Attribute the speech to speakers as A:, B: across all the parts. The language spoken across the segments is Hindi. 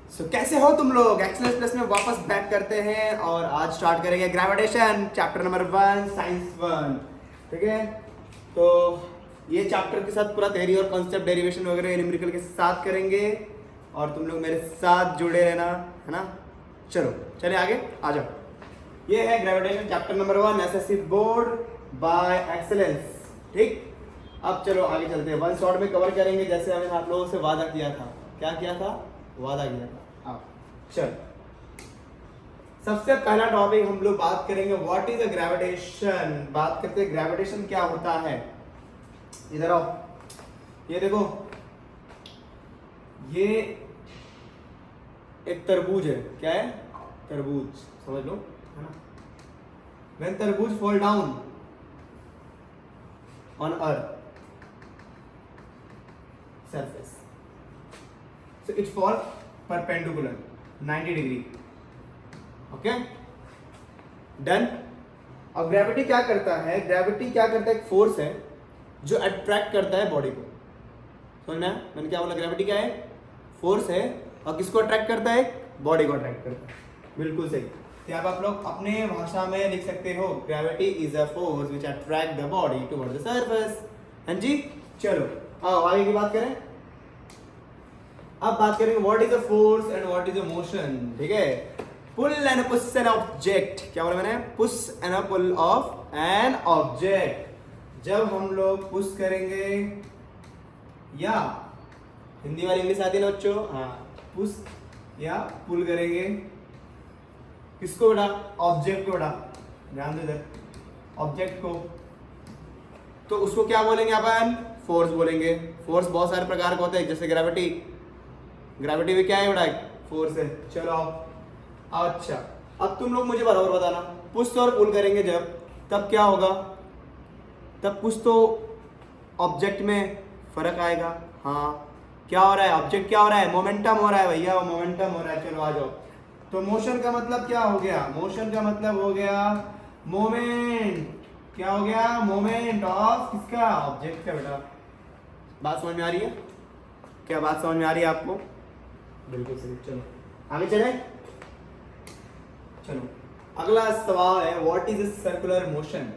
A: कैसे हो तुम लोग? एक्सेलेंस प्लस में वापस बैक करते हैं और आज स्टार्ट करेंगे ग्रेविटेशन चैप्टर नंबर 1 साइंस 1। ठीक है, तो ये चैप्टर के साथ पूरा थ्योरी और कॉन्सेप्ट डेरिवेशन वगैरह न्यूमेरिकल के साथ करेंगे और तुम लोग मेरे साथ जुड़े रहना, है ना। चलो चले आगे आ जाओ। ये है gravitation chapter number 1 SSC board by excellence. ठीक, अब चलो आगे चलते हैं। वन शॉट में कवर करेंगे जैसे हमने आप लोगों से वादा किया था। क्या किया था? वादा किया था। चल, सबसे पहला टॉपिक हम लोग बात करेंगे व्हाट इज अ ग्रेविटेशन। बात करते हैं ग्रेविटेशन क्या होता है। इधर आओ, ये देखो, ये एक तरबूज है। क्या है? तरबूज, समझ लो, है ना। व्हेन तरबूज fall down on earth surface, so it fall perpendicular 90 degree. Okay, done. अब ग्रेविटी क्या करता है? ग्रेविटी क्या करता है? एक फोर्स है जो अट्रैक्ट करता है बॉडी को। समझना? मैंने क्या बोला? ग्रेविटी क्या है? फोर्स है और किसको अट्रैक्ट करता है? बॉडी को अट्रैक्ट करता है। बिल्कुल सही। तो यहाँ आप लोग अपने भाषा में लिख सकते हो, gravity is a force which attract the body toward the surface. हाँ जी, चलो आओ आगे की बात करें। अब बात करेंगे what is a force and what is a motion. ठीक है, pull and push an object. क्या बोला मैंने? Push and pull of an object. जब हम लोग पुश करेंगे, या हिंदी वाली इंग्लिश आती है ना बच्चों? हाँ, पुश या पुल करेंगे किसको बेटा? ऑब्जेक्ट को बेटा, ध्यान दे इधर, ऑब्जेक्ट को। तो उसको क्या बोलेंगे अपन? फोर्स बोलेंगे। फोर्स बहुत सारे प्रकार के होते हैं, जैसे ग्रेविटी। ग्रेविटी भी क्या है बेटा? फोर्स है। चलो आओ। अच्छा, अब तुम लोग मुझे बराबर बताना, पुश और पुल करेंगे जब, तब क्या होगा? तब कुछ तो ऑब्जेक्ट में फर्क आएगा। हाँ, क्या हो रहा है? ऑब्जेक्ट क्या हो रहा है? मोमेंटम हो रहा है भैया, मोमेंटम हो रहा है। चलो आ जाओ। तो मोशन का मतलब क्या हो गया? मोशन का मतलब हो गया मोमेंट। क्या हो गया? मोमेंट ऑफ किसका? ऑब्जेक्ट का। बेटा बात समझ में आ रही है? क्या बात समझ में आ रही है आपको? बिल्कुल सही। चलो आगे चले। चलो अगला सवाल है व्हाट इज सर्कुलर मोशन।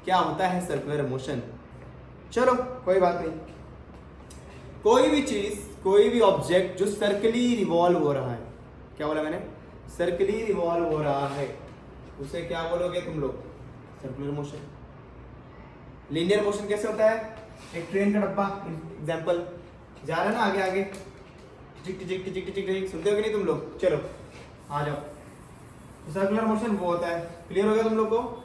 A: क्या होता है सर्कुलर मोशन? चलो कोई बात नहीं, कोई भी चीज, कोई भी ऑब्जेक्ट जो सर्कली रिवॉल्व हो रहा है। क्या बोला मैंने? सर्कली रिवॉल्व हो रहा है, उसे क्या बोलोगे तुम लोग? Circular motion. लीनियर मोशन कैसे होता है? एक ट्रेन का डब्बा एग्जांपल जा रहा है ना, आगे आगे टिक टिक टिक टिक टिक, सुनते हो कि नहीं तुम लोग? चलो आ जाओ। सर्कुलर मोशन वो होता है। क्लियर हो गया तुम लोग को?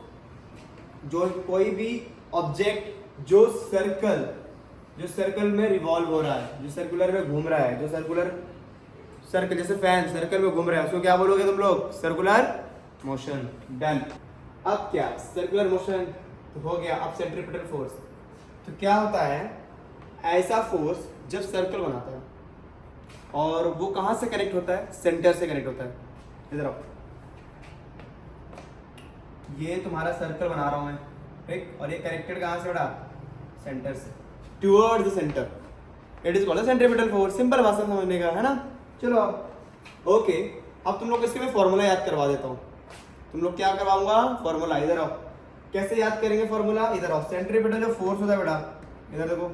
A: जो कोई भी ऑब्जेक्ट जो सर्कल में रिवॉल्व हो रहा है, जो सर्कुलर में घूम रहा है, जो सर्कल जैसे फैन सर्कल में घूम रहा है, उसको क्या बोलोगे तुम लोग? Circular motion. डन। अब क्या? सर्कुलर मोशन तो हो गया। अब सेंट्रीपिटल फोर्स, तो क्या होता है? ऐसा फोर्स जब सर्कल बनाता है और वो कहां से कनेक्ट होता है? सेंटर से कनेक्ट होता है। इधर आओ, ये तुम्हारा सर्कल बना रहा हूं मैं, ठीक, और ये कनेक्टेड कहां से बेटा? सेंटर से, towards the centre. It is called centripetal force. Simple भाषा में समझने का, है ना। चलो ओके, अब तुम लोग इसके मैं फॉर्मूला याद करवा देता हूँ। तुम लोग क्या करवाऊंगा? फॉर्मूला। इधर आओ, कैसे याद करेंगे फॉर्मूला? इधर आओ। सेंट्रीपिटल जो फोर्स होता है बेटा, इधर देखो,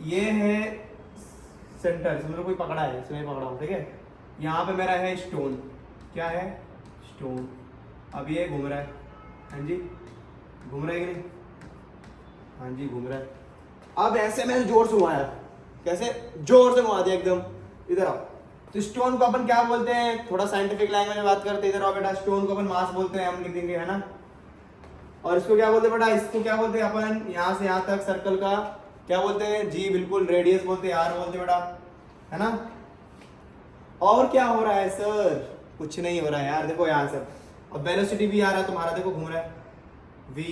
A: ये है सेंटर। समझ लो कोई पकड़ा है, इसमें पकड़ा हूं, ठीक है। यहाँ पे मेरा है स्टोन। क्या है? स्टोन। अब ये घूम रहा है। हाँ जी, घूम रहा है कि नहीं? हाँ जी, घूम रहा है। अब ऐसे मैंने जोर से घुमाया। कैसे? जोर से घुमा दिया एकदम। इधर आओ। तो स्टोन को अपन क्या बोलते हैं? थोड़ा साइंटिफिक लैंग्वेज में बात करते हैं। इधर आओ बेटा, स्टोन को अपन मास बोलते हैं, हम लिख देंगे, है ना। और इसको क्या बोलते हैं बेटा? इसको क्या बोलते हैं अपन? यहाँ से यहाँ तक सर्कल का क्या बोलते हैं? जी बिल्कुल, रेडियस बोलते हैं, आर बोलते हैं बेटा, है ना। और क्या हो रहा है सर? कुछ नहीं हो रहा है यार, देखो यहाँ से। और वेलोसिटी भी आ रहा है तुम्हारा, देखो घूम रहा है, v।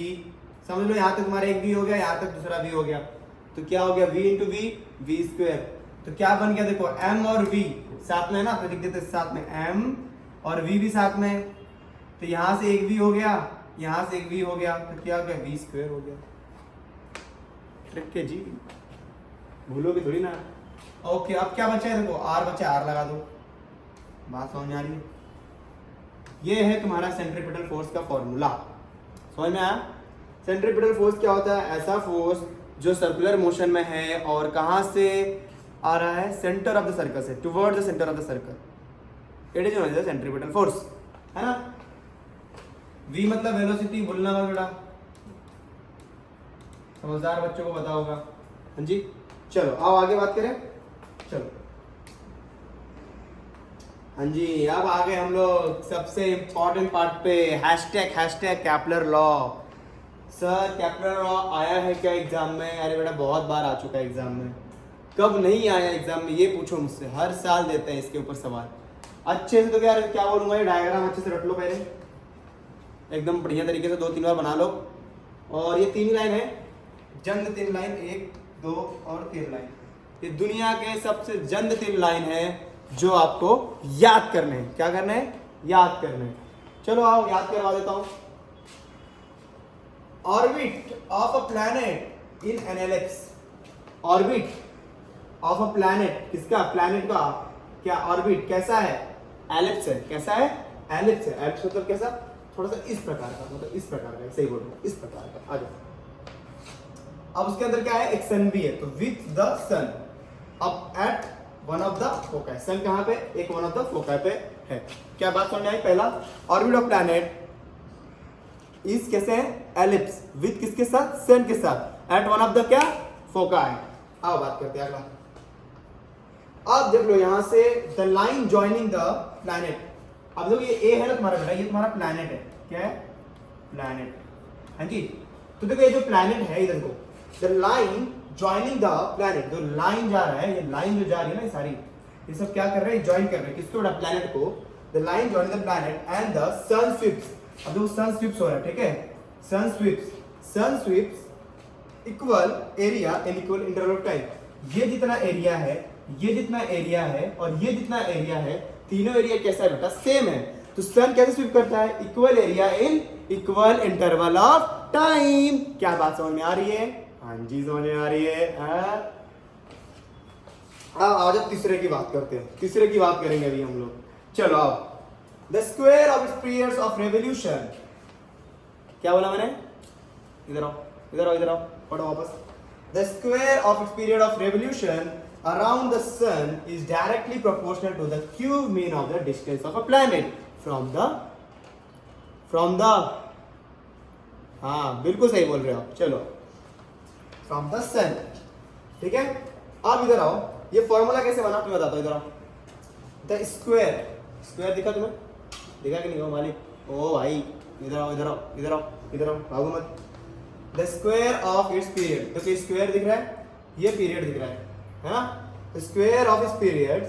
A: समझ लो यहाँ तक तुम्हारा एक v हो गया, यहाँ तक दूसरा v हो गया। तो क्या हो गया? v into V, V square. तो क्या बन गया? देखो m और v साथ में है ना, तो लिख देते साथ में m और v भी साथ में। तो यहाँ से एक v हो गया, यहाँ से एक v हो गया, तो क्या हो गया? v स्क्वायर हो गया। ट्रिक है जी, भूलोगे थोड़ी ना। ओके, अब क्या बचा है देखो, आर बचा, आर लगा दो, बात समझ में आ रही है? ये है तुम्हारा सेंट्रीपिटल फोर्स का फॉर्मूला, समझ में आया? सेंट्रीपिटल फोर्स क्या होता है? ऐसा फोर्स जो सर्कुलर मोशन में है और कहाँ से आ रहा है? सेंटर ऑफ द सर्कल से, toward the centre of the circle. It is known as centripetal force, है ना? v मतलब वेलोसिटी, बोलना मत बेटा, समझदार बच्चों को पता होगा। हाँ जी, चलो आओ आगे बात करें। चलो हाँ जी, अब आ गए हम लोग सबसे इंपॉर्टेंट पार्ट पे, हैशटैग कैपलर लॉ। सर कैपलर लॉ आया है क्या एग्जाम में? अरे बेटा बहुत बार आ चुका है एग्जाम में। कब नहीं आया एग्जाम में ये पूछो मुझसे, हर साल देते हैं इसके ऊपर सवाल अच्छे से। तो क्या बोलूंगा, ये डायग्राम अच्छे से रट लो पहले, एकदम बढ़िया तरीके से 2-3 बार बना लो। और ये 3 लाइन है, जंद 3 लाइन, 1 2 और 3 लाइन। ये दुनिया के सबसे जंद 3 लाइन है जो आपको याद करने हैं। क्या करना है? याद करना है। चलो आओ याद करवा देता हूं। Orbit of a planet in an ellipse. Orbit of a planet, किसका? प्लैनेट का क्या ऑर्बिट कैसा है? एलिप्स है। कैसा है? एलिप्स है। एलिप्स मतलब कैसा? थोड़ा सा इस प्रकार का, मतलब इस प्रकार का, सही बोल रहा हूं, इस प्रकार का। आ जाओ। अब उसके अंदर क्या है? एक सन भी है, तो विथ द सन अब at one of the foci. Sun कहां पे? एक वन ऑफ द फोकाई पे है। क्या बात समझ आई? पहला, ऑर्बिट ऑफ प्लैनेट इस कैसे है? एलिप्स, विथ किसके साथ? सन के साथ, एट वन ऑफ द क्या? फोकाई। आओ बात करते हैं अगला। अब देख लो यहां से the line joining the planet. अब देखो ये ए है ना तुम्हारा बेटा, ये तुम्हारा प्लैनेट है। क्या है? प्लैनेट। हाँ जी, तो देखो ये जो प्लैनेट है इधर को, the line joining the planet, जो लाइन जा रहा है, ये लाइन जो जा रही है ना, ये सारी, ये सब क्या कर रहे हैं? ज्वाइन कर रहे हैं किसको बेटा? प्लैनेट को। The line joining the planet and the sun sweeps. अब देखो सन स्वीप्स हो रहा है, ठीक है? Sun sweeps equal area in equal interval of time. ये जितना एरिया है, ये जितना एरिया है और ये जितना एरिया है, तीनों एरिया कैसा है बेटा? सेम है। तो सन कैसे स्वीप करता है? Equal area in equal interval of time. क्या बात समझ में आ रही है? हाँ जी समझ में आ रही है। आज अब तीसरे की बात करते हैं, तीसरे की बात करेंगे अभी हम लोग। चलो आओ। The square of it's periods of revolution. क्या बोला मैंने? इधर आओ, इधर आओ, इधर आओ, पढ़ो वापस। The square of its period of revolution around the sun is directly proportional to the cube mean of the distance of a planet from the हाँ बिल्कुल सही बोल रहे हो आप। चलो from the sun, ठीक है? अब इधर आओ, ये फॉर्मूला कैसे बना तुम्हें बताता हूँ। इधर आओ। द स्क्वायर दिखा तुम्हें? दिखा कि नहीं हो मालिक? ओ भाई इधर आओ, इधर आओ, इधर आओ, इधर आओ, भागो मत। The square of its period, तो स्क्वायर दिख रहा है, ये पीरियड दिख रहा है ना? Square of its period,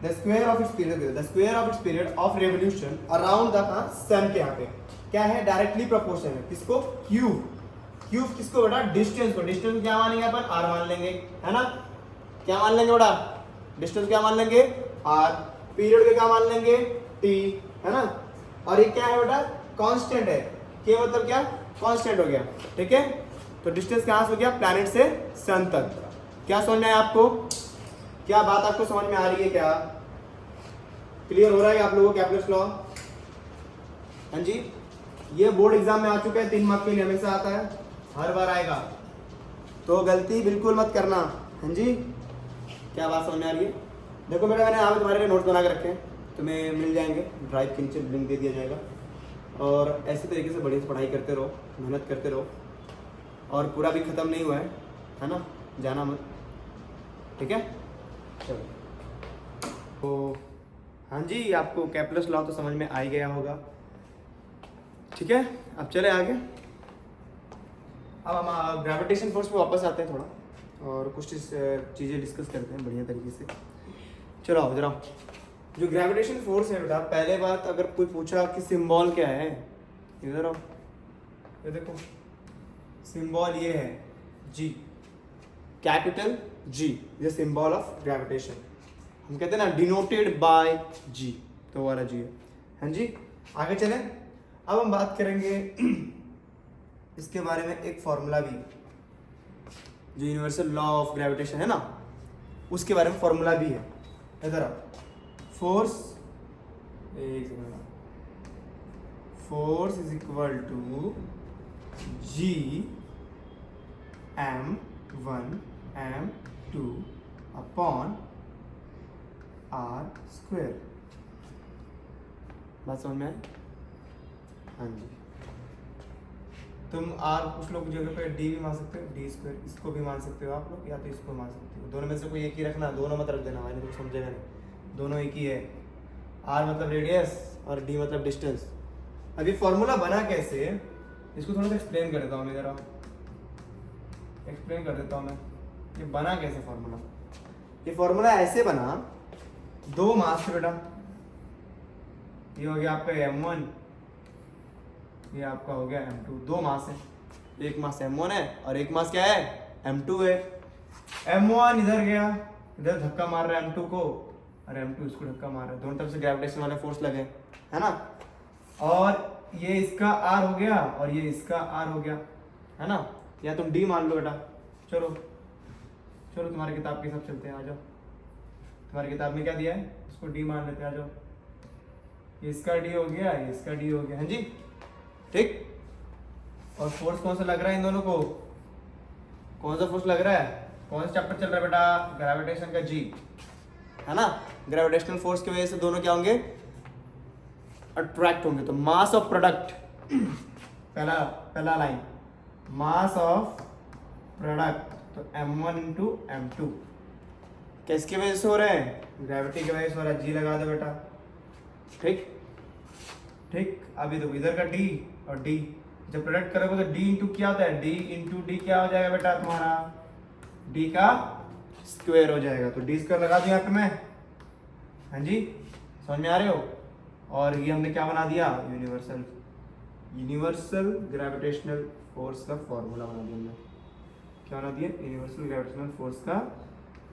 A: the square of its period of revolution around the sun के यहाँ पे क्या है? डायरेक्टली प्रोपोर्शनल है किसको? क्यूब किसको बेटा? डिस्टेंस को। डिस्टेंस क्या मानेंगे अपन? आर मान लेंगे, है ना? क्या मान लेंगे बेटा? डिस्टेंस क्या मान लेंगे? आर। पीरियड के क्या मान लेंगे? टी, है ना? और ये क्या है बेटा? कांस्टेंट है। के मतलब क्या? कांस्टेंट हो गया, ठीक है? तो डिस्टेंस कहां से हो गया? प्लैनेट से सन तक। क्या समझ में आया आपको? क्या बात आपको समझ में आ रही है? क्या क्लियर हो रहा है आप लोगों को कैपलर्स लॉ? हाँ जी, ये बोर्ड एग्जाम में आ चुका है, 3 मार्क के लिए हमेशा आता है, हर बार आएगा, तो गलती बिल्कुल मत करना। हाँ जी, क्या बात समझ में आ रही है? देखो बेटा मैंने यहाँ तुम्हारे लिए नोट्स बना के रखे हैं, तुम्हें मिल जाएंगे, ड्राइव के नीचे लिंक दे दिया जाएगा। और ऐसे तरीके से बढ़िया से पढ़ाई करते रहो, मेहनत करते रहो, और पूरा भी ख़त्म नहीं हुआ है ना? जाना मत, ठीक है? चलो तो हाँ जी, आपको कैपलर्स लॉ तो समझ में आ ही गया होगा, ठीक है? अब चले आगे। अब हम ग्रेविटेशन फोर्स पे वापस आते हैं थोड़ा, और कुछ चीज़ें डिस्कस करते हैं बढ़िया तरीके से। चलो आओ जरा। जो ग्रेविटेशन फोर्स है बेटा, पहले बात अगर कोई पूछा कि सिंबल क्या है, इधर आओ, ये देखो सिंबल ये है जी, कैपिटल जी, ये सिंबल ऑफ ग्रेविटेशन। हम कहते हैं ना डिनोटेड बाय जी, तो वाला जी है। हाँ जी, आगे चलें। अब हम बात करेंगे इसके बारे में, एक फॉर्मूला भी जो यूनिवर्सल लॉ ऑफ ग्रेविटेशन है ना, उसके बारे में फॉर्मूला भी है। इधर आओ, force is equal to G m1 m2 upon R square. बात समझ में आई? हाँ जी। तुम आर कुछ लोग जगह पे डी भी मान सकते हो, डी स्क्वायर, इसको भी मान सकते हो आप लोग, या तो इसको मान सकते हो। दोनों में से कोई एक ही रखना, दोनों मत रख देना भाई, तो समझेगा नहीं। दोनों एक ही है, आर मतलब रेडियस और डी मतलब डिस्टेंस। अभी फॉर्मूला बना कैसे, इसको थोड़ा सा एक्सप्लेन कर देता हूँ मैं, जरा एक्सप्लेन कर देता हूँ मैं। ये बना कैसे फॉर्मूला? ये फॉर्मूला ऐसे बना, दो मास है बेटा, ये हो गया आपका m1, ये आपका हो गया m2। दो मास है, एक मास m1 है और एक मास क्या है, m2 है। m1 इधर गया, इधर धक्का मार रहा है m2 को, और m2 इसको धक्का मार रहा है। दोनों तरफ से ग्रेविटेशन वाले फोर्स लगे, है ना। और ये इसका r हो गया और ये इसका r हो गया, है ना। या तुम d मान लो बेटा। चलो चलो तुम्हारी किताब के हिसाब चलते हैं, आ जाओ। तुम्हारी किताब में क्या दिया है, इसको d मान लेते हैं, आ जाओ। ये इसका d हो गया, ये इसका d हो गया, हाँ जी, ठीक। और फोर्स कौन सा लग रहा है इन दोनों को? कौन सा फोर्स लग रहा है? कौन सा चैप्टर चल रहा है बेटा? ग्रेविटेशन का जी, है ना। ग्रेविटेशनल फोर्स की वजह से दोनों क्या होंगे, अट्रैक्ट होंगे। तो मास ऑफ प्रोडक्ट, पहला लाइन, मास ऑफ प्रोडक्ट, तो m1 इंटू m2 किसकी वजह से हो रहे हैं? ग्रेविटी की वजह से हो रहा है। जी लगा दो बेटा, ठीक ठीक। अभी देखो इधर का d और d जब प्रोडक्ट करोगे तो d इंटू क्या होता है, d इंटू d क्या हो जाएगा बेटा तुम्हारा, d का स्क्वायर हो जाएगा। तो d स्क्वायर लगा दूं यहाँ पे मैं, हाँ जी, समझ में आ रहे हो। और ये हमने क्या बना दिया, यूनिवर्सल ग्रेविटेशनल फोर्स का फॉर्मूला बना दिया हमने। क्या बना दिया? यूनिवर्सल ग्रेविटेशनल फोर्स का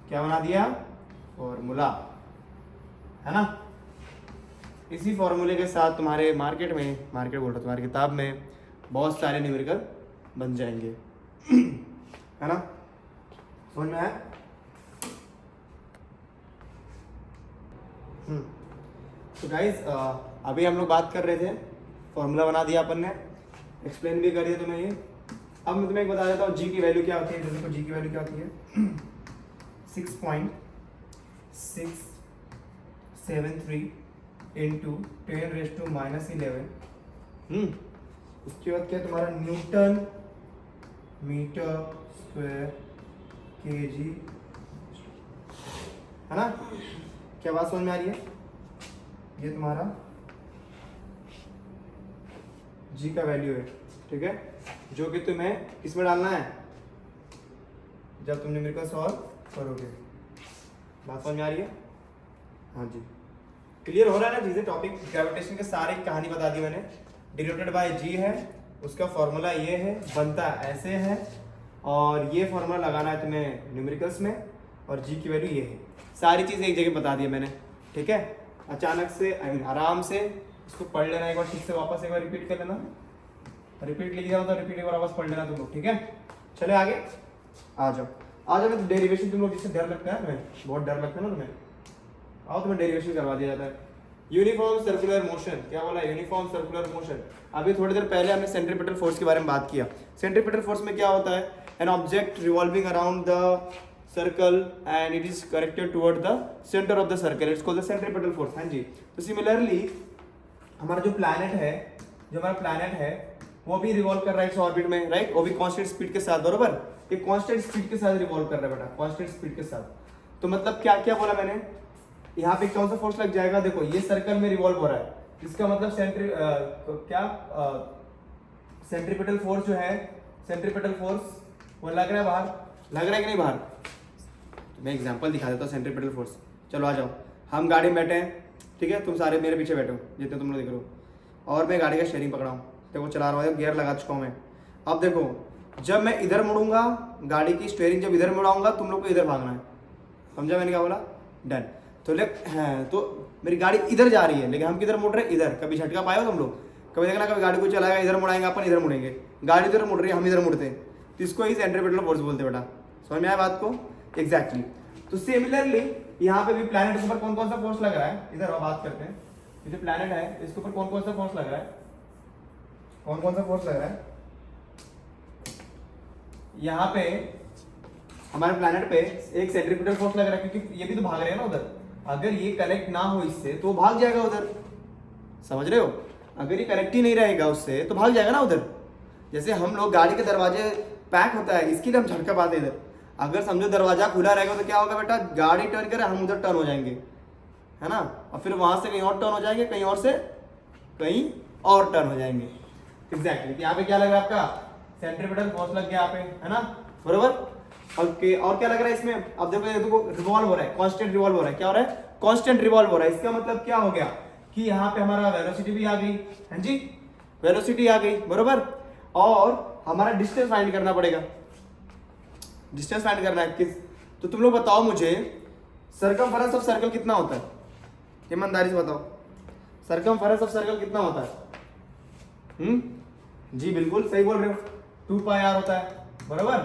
A: क्या बना दिया, फॉर्मूला, है ना। इसी फॉर्मूले के साथ तुम्हारे मार्केट बोल रहा तुम्हारी किताब में बहुत सारे न्यूमेरिकल बन जाएंगे, है ना। समझ में आया? तो गाइज अभी हम लोग बात कर रहे थे, फॉर्मूला बना दिया अपन ने, एक्सप्लेन भी कर दिया तुम्हें ये। अब मैं तुम्हें एक बता देता हूँ जी की वैल्यू क्या होती है। देखो जी की वैल्यू क्या होती है, 6.673 इंटू 10⁻⁻11। उसके बाद क्या तुम्हारा न्यूटन मीटर स्क्वायर केजी, है ना। क्या बात समझ में आ रही है? ये तुम्हारा जी का वैल्यू है, ठीक है, जो कि तुम्हें किसमें डालना है जब तुम न्यूमेरिकल सॉल्व करोगे। बात समझ में आ रही है? हाँ जी, क्लियर हो रहा है ना चीजें। टॉपिक ग्रेविटेशन के सारी कहानी बता दी मैंने। डिनोटेड बाय जी है, उसका फॉर्मूला ये है, बनता ऐसे है, और ये फॉर्मूला लगाना है तुम्हें न्यूमेरिकल्स में, और जी की वैल्यू ये है। सारी चीज़ एक जगह बता दी है मैंने, ठीक है। अचानक से आराम से इसको पढ़ लेना, एक बार ठीक से वापस एक बार रिपीट कर लेना, रिपीट लिख जाओ तो रिपीट एक बार वापस पढ़ लेना तुम लोग, ठीक है। चले आगे, आ जाओ मैं डेरिवेशन तुम लोग जिससे डर लगता है तुम्हें, बहुत डर लगता है ना तुम्हें, आओ तुम्हें डेरिवेशन करवा दिया जाता है। यूनिफॉर्म सर्कुलर मोशन, क्या बोला, यूनिफॉर्म सर्कुलर मोशन। अभी थोड़ी देर पहले हमने सेंट्रीपिटल फोर्स के बारे में बात किया। सेंट्रीपिटल फोर्स में क्या होता है, an object revolving around the circle and it is corrected toward the centre of the circle, it's called the centripetal force. हाँ जी, तो सिमिलरली हमारा जो प्लैनेट है वो भी रिवॉल्व कर रहा है इस ऑर्बिट में, राइट। वो भी कांस्टेंट स्पीड के साथ, बरोबर, ये कांस्टेंट स्पीड के साथ रिवॉल्व कर रहा है बेटा, कांस्टेंट स्पीड के साथ। तो मतलब क्या क्या बोला मैंने, यहाँ पे कौन सा फोर्स लग जाएगा, देखो ये सर्कल में रिवॉल्व हो रहा है, इसका मतलब सेंट्रीपिटल फोर्स जो है, सेंट्रीपिटल फोर्स वो लग रहा है बाहर, लग रहा है कि नहीं बाहर। तो मैं एग्जांपल दिखा देता हूँ सेंट्रीपिटल फोर्स। चलो आ जाओ, हम गाड़ी में बैठे हैं, ठीक है, तुम सारे मेरे पीछे बैठो जितने तुम लोग दिख रहे हो, और मैं गाड़ी का स्टीयरिंग पकड़ा हूँ, देखो चला रहा हूँ, गियर लगा चुका हूँ मैं। अब देखो जब मैं इधर मुड़ूंगा, गाड़ी की स्टीयरिंग जब इधर मुड़ाऊंगा, तुम लोग को इधर भागना है, समझा मैंने क्या बोला, डन। तो मेरी गाड़ी इधर जा रही है, लेकिन हम किधर मुड़ रहे हैं, इधर। कभी झटका पाए हो तुम लोग, कभी देखना, कभी गाड़ी को चलाएगा इधर मुड़ाएंगे अपन, इधर मुड़ेंगे, गाड़ी इधर मुड़ रही है, हम इधर मुड़ते हैं, तो इसको ही सेंट्रीपिटल फोर्स बोलते हैं बेटा, समझ में आया बात को? एग्जैक्टली तो सिमिलरली यहाँ पे भी प्लैनेट के ऊपर कौन कौन सा फोर्स लग रहा है, इधर बात करते हैं। ये जो प्लैनेट है इसके ऊपर कौन कौन सा फोर्स लग रहा है, कौन कौन सा फोर्स लग रहा है? यहाँ पे हमारे प्लैनेट पे एक सेंट्रीपिटल फोर्स लग रहा है, क्योंकि ये भी तो भाग रहे हैं ना उधर। अगर ये कनेक्ट ना हो इससे तो भाग जाएगा उधर, समझ रहे हो? अगर ये कनेक्ट ही नहीं रहेगा उससे तो भाग जाएगा ना उधर। जैसे हम लोग गाड़ी के दरवाजे पैक होता है, इसके लिए हम झटका पाते हैं इधर। अगर समझो दरवाजा खुला रहेगा तो क्या होगा बेटा, गाड़ी टर्न करे हम उधर टर्न हो जाएंगे, है ना, और फिर वहां से कहीं और टर्न हो जाएंगे, कहीं और से कहीं और टर्न हो जाएंगे। एग्जैक्टली यहाँ पे क्या लग रहा है आपका, सेंट्रीपिटल फोर्स लग गया यहाँ पे, है ना, बरोबर। ओके और क्या लग रहा है इसमें, अब देखो रिवॉल्व हो रहा है, कांस्टेंट रिवॉल्व हो रहा है। क्या हो रहा है? कांस्टेंट रिवॉल्व हो रहा है। इसका मतलब क्या हो गया कि यहाँ पे हमारा वेलोसिटी भी आ गई, हाँ जी, वेलोसिटी आ गई, बरोबर। और हमारा डिस्टेंस फाइंड करना पड़ेगा, डिस्टेंस फाइंड करना है किस, तो तुम लोग बताओ मुझे सर्कमफेरेंस ऑफ सर्कल कितना होता है, ईमानदारी से बताओ, सर्कमफेरेंस ऑफ सर्कल कितना होता है? जी बिल्कुल सही बोल रहे हो, 2 पाई आर होता है, बरोबर।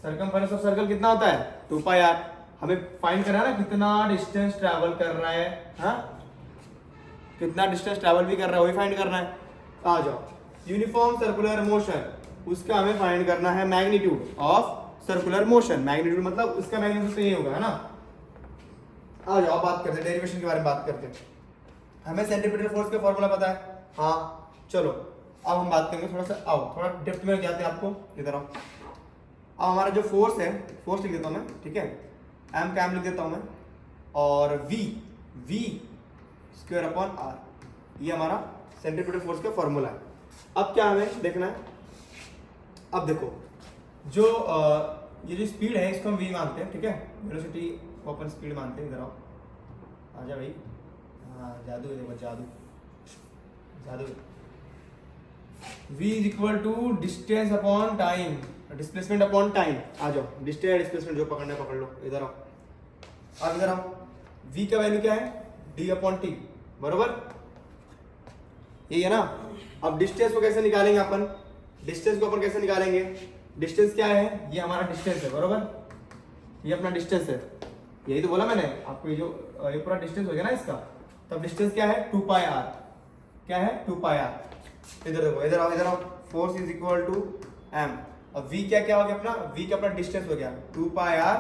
A: सर्कमफेरेंस ऑफ सर्कल कितना होता है? 2 पाई आर। हमें फाइंड करना है ना कितना डिस्टेंस ट्रैवल कर रहा है, हाँ, कितना डिस्टेंस ट्रैवल भी कर रहा है वही फाइंड करना है। आ जाओ, यूनिफॉर्म सर्कुलर मोशन, उसका हमें फाइंड करना है magnitude of circular motion. Magnitude मतलब उसका मैग्नीट्यूड तो ये होगा, है ना। आ जाओ बात करते हैं, डेरिवेशन के बारे में बात करते हैं। हमें सेंट्रीपिटल फोर्स का फॉर्मूला पता है, हाँ चलो अब हम बात करेंगे थोड़ा सा, आओ थोड़ा डेप्थ में जाते हैं आपको, इधर आओ। अब हमारा जो फोर्स है, फोर्स लिख देता हूँ मैं, ठीक है, एम का एम लिख देता हूँ मैं, और वी स्क्वायर अपॉन आर, ये हमारा सेंट्रीपिटल फोर्स का फॉर्मूला है। अब क्या हमें देखना है, अब देखो जो ये जो स्पीड है इसको हम वी मानते हैं, ठीक है, वेलोसिटी को अपन स्पीड मानते हैं। इधर आओ, आजा भाई, हाँ जादू है, देखो जादू जादू। v is equal to distance upon time, displacement upon time. आ जाओ, डिस्टेंस डिस्प्लेसमेंट जो पकड़ना है पकड़ लो, इधर आओ, अब इधर आओ। v का वैल्यू क्या है? d अपॉन टी, बरोबर, यही है ना। अब डिस्टेंस को कैसे निकालेंगे अपन, डिस्टेंस को अपन कैसे निकालेंगे? डिस्टेंस क्या है? ये हमारा डिस्टेंस है, बरोबर, ये अपना डिस्टेंस है, यही तो बोला मैंने आपको। ये जो ये पूरा डिस्टेंस हो गया ना इसका, तब डिस्टेंस क्या है? 2 पाई आर। क्या है? 2 पाई आर। इधर देखो, इधर आओ, इधर आओ, force is equal to M, और v क्या क्या हो गया अपना, v का अपना डिस्टेंस हो गया 2 पाई आर,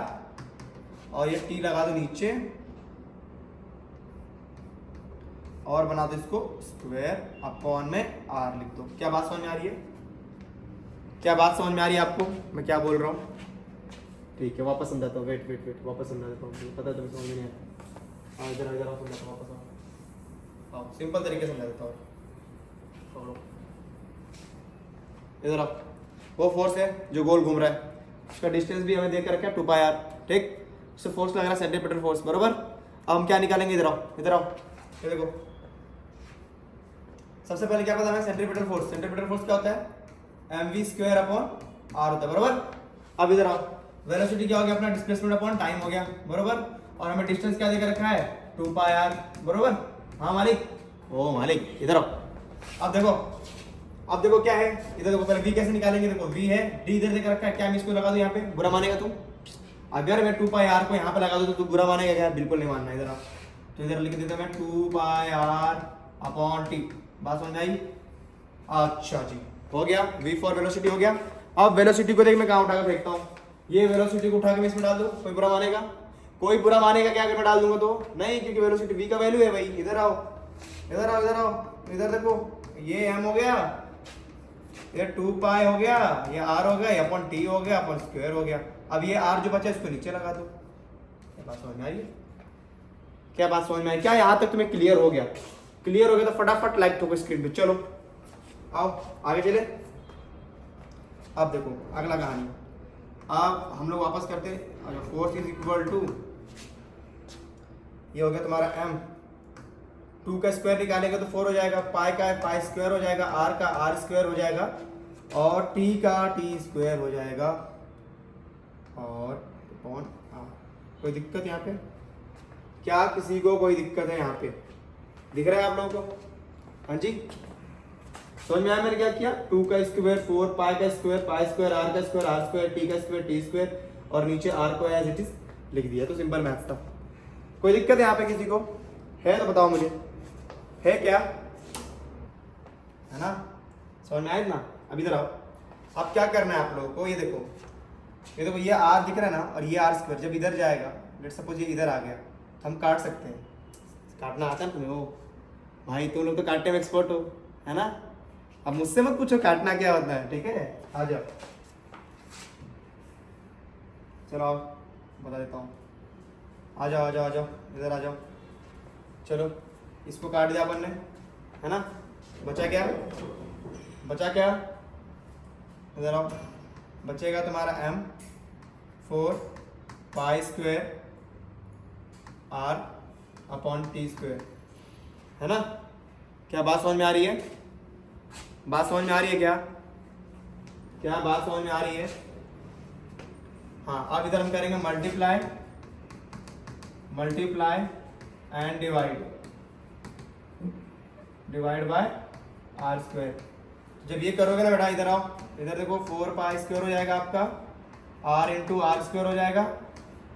A: और ये t लगा दो नीचे, और बना दो इसको स्क्वायर अपॉन में r लिख दो। क्या बात समझ में आ रही है? क्या बात समझ में आ रही है आपको मैं क्या बोल रहा हूँ? ठीक है, वापस समझाता हूँ, वेट वापस समझा देता हूँ, पता है तुम्हें समझ में नहीं आता। इधर इधर आओ, समझाता हूँ, वापस आओ, सिंपल तरीके से समझा देता हूँ। इधर आओ, वो फोर्स है जो गोल घूम रहा है, उसका डिस्टेंस भी हमें देकर रखा है 2 पाई आर, ठीक, उससे फोर्स लग रहा है सेंट्रीपिटल फोर्स, बरोबर। अब हम क्या निकालेंगे? इधर आओ, इधर आओ, ये देखो, सबसे पहले क्या पता हमें? Centripetal force. सेंट्रीपिटल फोर्स क्या होता है? mv स्क्वायर अपॉन r होता है, बरोबर। अब इधर आओ, वेलोसिटी क्या हो गया अपना? डिस्प्लेसमेंट अपॉन टाइम हो गया, बरोबर, और हमें डिस्टेंस क्या देकर रखा है? 2 पाई आर, बरोबर। हाँ मालिक, ओ मालिक, इधर आओ। अब देखो क्या है, इधर देखो, पहले v कैसे निकालेंगे? देखो v है, d इधर देकर रखा है, क्या मैं इसको लगा दूं यहाँ पे? बुरा मानेगा तुम? अगर मैं 2 पाई आर को यहाँ पे लगा दूं तो तू बुरा मानेगा क्या? बिल्कुल नहीं मानना। इधर आओ, तो इधर लिख देता मैं 2 पाई आर अपॉन टी। बात समझ आई? अच्छा जी, हो गया, v फॉर वेलोसिटी हो गया। अब वेलोसिटी को देख मैं कहाँ उठा के फेंकता हूँ, ये वेलोसिटी को उठा के मैं इसमें डाल दूं, कोई बुरा मानेगा? कोई बुरा मानेगा क्या अगर मैं डाल दूंगा तो? नहीं, क्योंकि वेलोसिटी v का वैल्यू है भाई। इधर आओ, इधर आओ, इधर आओ, इधर देखो, ये m हो गया, ये 2 पाई हो गया, ये r हो गया, ये अपॉन t हो गया, अपॉन स्क्वायर हो गया। अब ये r जो बचा इसको नीचे लगा दो। क्या बात समझ में आई? क्या बात समझ में आई? क्या यहाँ तक तुम्हें क्लियर हो गया? क्लियर हो गया तो फटाफट लाइक ठोको स्क्रीन पे। चलो आओ आगे चले। अब देखो अगला कहानी, अब हम लोग वापस करते हैं। फोर्स इज इक्वल टू, ये हो गया तुम्हारा m, 2 का स्क्वायर निकालेगा तो 4 हो जाएगा, पाई का पाई स्क्वायर हो जाएगा, r का r स्क्वायर हो जाएगा, और t का t स्क्वायर हो जाएगा, और अपॉन r। कोई दिक्कत यहाँ पे? क्या किसी को कोई दिक्कत है यहाँ पे? दिख रहा है आप लोगों को? हाँ जी, समझ में आया मैंने क्या किया? 2 का स्क्वायर, 4 पाई का स्क्वायर, पाई स्क्वायर, r का स्क्वायर, r स्क्वायर, t का स्क्वायर, t स्क्वायर, और नीचे आर को एज इट इज लिख दिया। तो सिंपल मैथ्स था। कोई दिक्कत है यहाँ पे किसी को? है तो बताओ मुझे, है क्या? है ना, समझ में आया ना? अब इधर आओ। अब क्या करना है आप लोगों को, ये देखो ये आर दिख रहा है ना, और ये आर स्क्वायर जब इधर जाएगा, लेट सपोज ये इधर आ गया, तो हम काट सकते हैं। काटना आता है तुम्हें? ओ भाई तुम लोग तो काटने में एक्सपर्ट हो, है ना? अब मुझसे मत पूछो काटना क्या होता है, ठीक है? आ जाओ, चलो आओ बता देता हूँ। आ जाओ आ जाओ आ जाओ, इधर आ जाओ। चलो इसको काट दिया अपन ने, है ना? बचा क्या? बचा क्या? इधर आओ। बचेगा तुम्हारा m 4 pi square r upon T square, है ना? क्या बात समझ में आ रही है? बात समझ में आ रही है क्या? क्या बात समझ में आ रही है? हाँ, अब इधर हम करेंगे multiply and divide by R square. जब ये करोगे ना बेटा, इधर आओ, इधर देखो 4 पाई स्क्वायर हो जाएगा आपका, r इंटू आर स्क्वायर हो जाएगा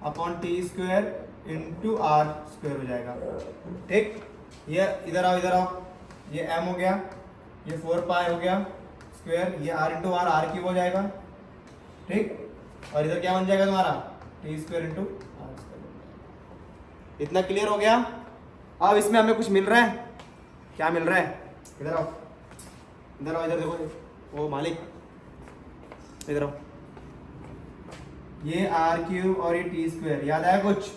A: upon T square into R square हो जाएगा, ठीक? ये इधर आओ, ये m हो गया, ये 4 पाई हो गया स्क्वायर, ये r इंटू आर क्यूब हो जाएगा, ठीक? और इधर क्या बन जाएगा तुम्हारा? T square into R square. इतना क्लियर हो गया? अब इसमें हमें कुछ मिल रहा है? क्या मिल रहा है? इधर आओ, इधर देखो। ओ मालिक, इधर आओ। ये आर क्यूब और ये टी स्क्वायर, याद आया कुछ?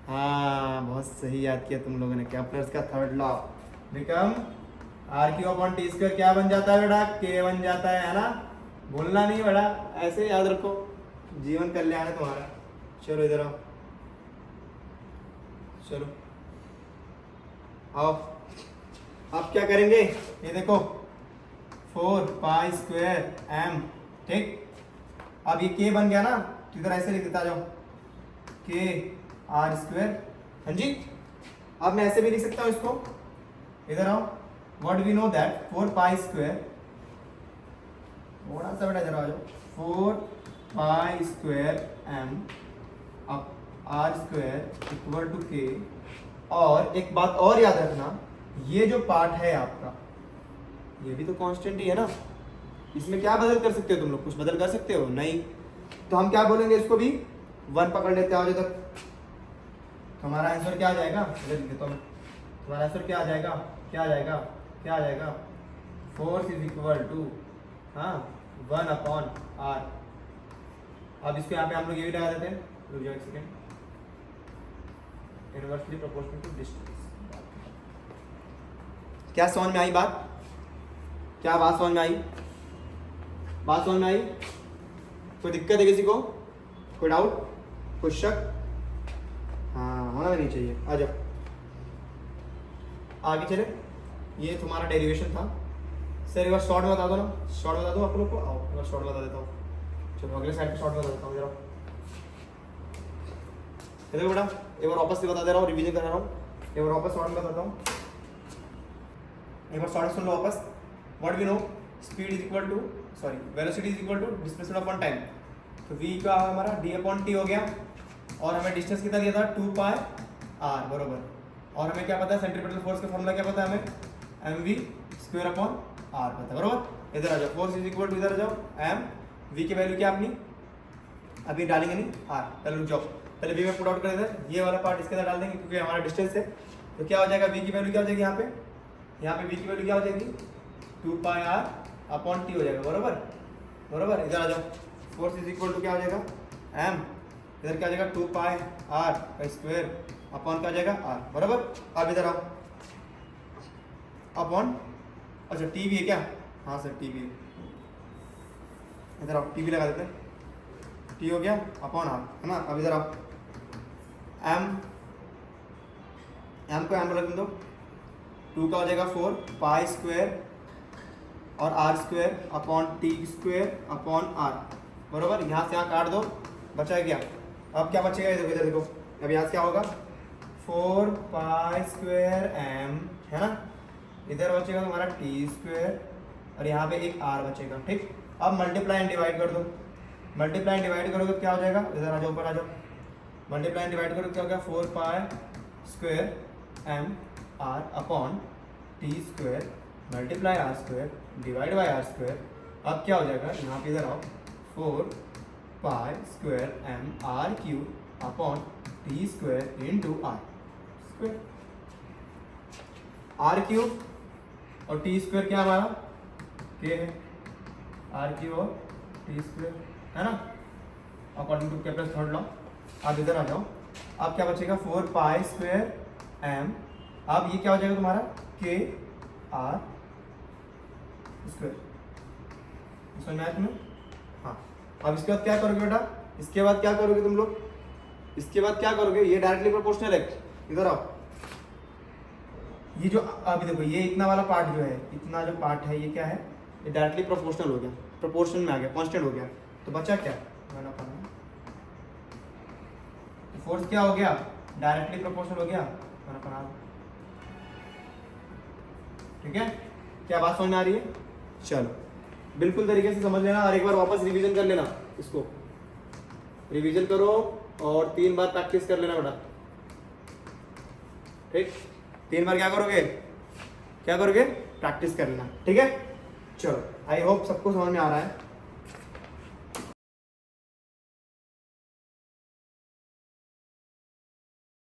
A: हाँ, बहुत सही याद किया तुम लोगों ने। केप्लर्स का third law become R cube upon T square क्या बन जाता है बेटा? के बन जाता है ना? भूलना नहीं बेटा, ऐसे याद रखो, जीवन कल्याण है तुम्हारा। चलो इधर आओ, चलो आओ। अब क्या करेंगे? ये देखो 4 पाई स्क्वायर m, ठीक? अब ये k बन गया ना, तो इधर ऐसे लिख देता जाओ, k r स्क्वायर। हाँ जी, अब मैं ऐसे भी लिख सकता हूँ इसको। इधर आओ, what we know that 4 pi square, थोड़ा सा बेटा इधर आ जाओ, 4 पाई स्क्वायर m अब r square equal to k। और एक बात और याद रखना, ये जो पार्ट है आपका, ये भी तो कांस्टेंट ही है ना? इसमें क्या बदल कर सकते हो तुम लोग? कुछ बदल कर सकते हो? नहीं। तो हम क्या बोलेंगे इसको भी? 1 पकड़ लेते हैं आज तक। हमारा आंसर क्या आ जाएगा? तो हमारा आंसर क्या आ जाएगा? क्या आ जाएगा? क्या आ जाएगा? Force is equal to 1 upon r। अब इसको यहाँ पे हम लोग ये भी लगा देते हैं, रुक जाओ एक second, inversely proportional to distance. क्या समझ में आई बात? क्या बात समझ में आई? बात समझ में आई? कोई दिक्कत है किसी को? कोई डाउट? कोई शक? हाँ, होना नहीं चाहिए। आ जाओ आगे चले। ये तुम्हारा डेरिवेशन था सर। एक बार शॉर्ट में बता दो ना, शॉर्ट बता दो आप लोग को। आओ एक बार शॉर्ट बता देता हूँ। चलो अगले साइड पे शॉर्ट बता देता हूँ जरा। देखो बेटा, एक बार वापस से बता दे रहा हूँ, रिवीजन करा रहा हूँ। एक बार वापस शॉर्ट में बताता हूँ, एक बार शॉर्ट सुन लो वापस। What we know, speed is equal to, sorry velocity is equal to displacement upon time. तो v का हमारा d अपॉन टी हो गया, और हमें डिस्टेंस कितना दिया था? 2 पाई r बरोबर। और हमें क्या पता है? सेंट्रीपिटल फोर्स का फॉर्मूला क्या पता है हमें? mv स्क्वायर अपॉन r पता है बरोबर। इधर आ जाओ, फोर्स इज इक्वल टू, इधर आ जाओ, m v की वैल्यू क्या अपनी अभी डालेंगे नहीं, r। पहले रुक जाओ, पहले v में पुट आउट कर देते हैं। ये वाला पार्ट इसके अंदर डाल देंगे क्योंकि हमारा डिस्टेंस है। तो क्या हो जाएगा? v की वैल्यू क्या हो जाएगी यहाँ पे? यहाँ पे v की वैल्यू क्या हो जाएगी? 2 पाई r अपॉन टी हो जाएगा बरोबर। बरोबर, इधर आ जाओ, फोर्स इज इक्वल टू क्या हो जाएगा? m, इधर क्या हो जाएगा? 2 पाई r का स्क्वायर अपॉन क्या हो जाएगा? r बरोबर। अब इधर आओ, अपॉन, अच्छा टी भी है क्या? हाँ सर टी भी है। इधर आओ, टी भी लगा देते हैं। टी हो गया अपॉन r, है ना? अब इधर आओ, m को m रख दो, 2 का हो जाएगा 4 पाई स्क्वायर और r square upon T square upon r बरोबर। यहाँ से यहाँ काट दो, बचा गया। अब क्या बचेगा? इधर देखो, अब यहाँ से क्या होगा? 4 पाई स्क्वायर m, है ना? इधर बचेगा तुम्हारा टी स्क्वायर और यहाँ पे एक r बचेगा, ठीक? अब मल्टीप्लाई एंड डिवाइड कर दो, मल्टीप्लाई डिवाइड करोगे तो क्या हो जाएगा, इधर आ जाओ, ऊपर आ जाओ, मल्टीप्लाई डिवाइड करोगे क्या हो गया, 4 pi square M R upon T square multiply R square divide by R square. अब क्या हो जाएगा, यहाँ पे इधर आओ, 4 pi square M R cube upon T square into R square. R cube और टी स्क्वायर क्या हमारा के है, आर क्यूब और टी स्क्वायर है ना, according to Kepler's third law. अब इधर आ जाओ, अब क्या बचेगा, 4 पाई स्क्वायर एम, अब ये क्या हो जाएगा तुम्हारा के आर स्क्वायर, समझ में आया तुम्हें? हाँ। अब इसके बाद क्या करोगे बेटा, इसके बाद क्या करोगे तुम लोग, इसके बाद क्या करोगे, ये डायरेक्टली प्रोपोर्शनल है, इधर आओ, ये जो अभी देखो ये इतना वाला पार्ट जो है, इतना जो पार्ट है ये क्या है, ये डायरेक्टली प्रोपोर्शनल हो गया, प्रोपोर्शन में आ गया, कांस्टेंट हो गया, तो बचा क्या, तो फोर्स क्या हो गया, डायरेक्टली प्रोपोर्शनल हो गया, ठीक है। क्या बात समझ में आ रही है? चलो बिल्कुल तरीके से समझ लेना और एक बार वापस रिवीजन कर लेना, इसको रिवीजन करो और 3 बार प्रैक्टिस कर लेना बेटा, ठीक। 3 बार क्या करोगे, प्रैक्टिस कर लेना, ठीक है। चलो आई होप सबको समझ में आ रहा है।